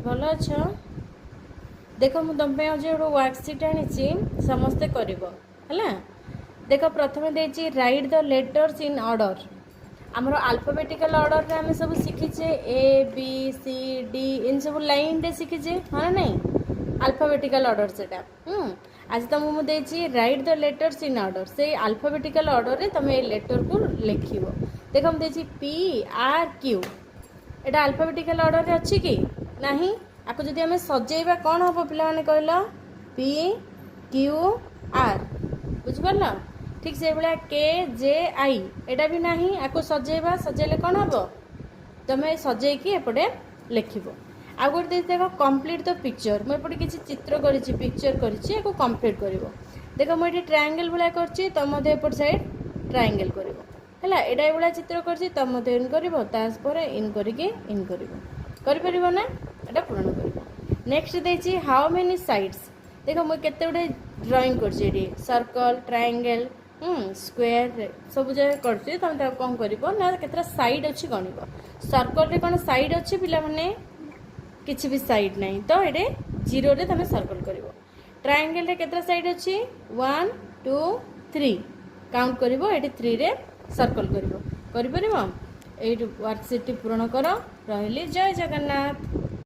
भल अच्छ देख मुझे तुम आज गोटे वर्कसीट आनी समस्ते कर देख प्रथम देती right the letters in order आमर अल्फाबेटिकल ऑर्डर रे आम सब शिखीचे ए बी सी डी इन सब लाइन रे शिखीचे हाँ नहीं अल्फाबेटिकल ऑर्डर से आज तुमको देती right the letters in order से अल्फाबेटिकल ऑर्डर रे तुम ये लेटर को लिखिब देख मुझे देती पी आर क्यू एटा अल्फाबेटिकल ऑर्डर रे अच्छी कि नहीं आपको जदि आम सजेबा कौन हम पे कहल पी क्यू आर बुझिपार ठीक से भाया के जे आई एटा भी नहीं आपको सजेबा सजेले कौन हम तुम सजेकी एपटे लिखब आ गोटे देख कंप्लीट द पिक्चर मुझे किसी चित्र कर पिक्चर कर कंप्लीट कर देख मुझे ट्रायंगल भाया कर तुम एपट साइड ट्रायंगल कर है एटा भाया चित्र कर तुम इन कर इन करके इन कर ना एटा पूरण कर नेक्स्ट देखिए हाउ मेनी साइड्स देख मुझे केते गुटे ड्राइंग कर सर्कल ट्रायंगल स्क्वायर सब जगह कर तुम कौन कर केतटा साइड अच्छी गणिब सर्कल रे कौन साइड अच्छी पिला माने किसी भी साइड नहीं तो ये जीरो रे तुम सर्कल कर ट्रायंगल रे केतटा साइड अच्छी 1 2 3 काउंट कर 3 रे सर्कल कर वर्कसीट पूरण कर रही जय जगन्नाथ।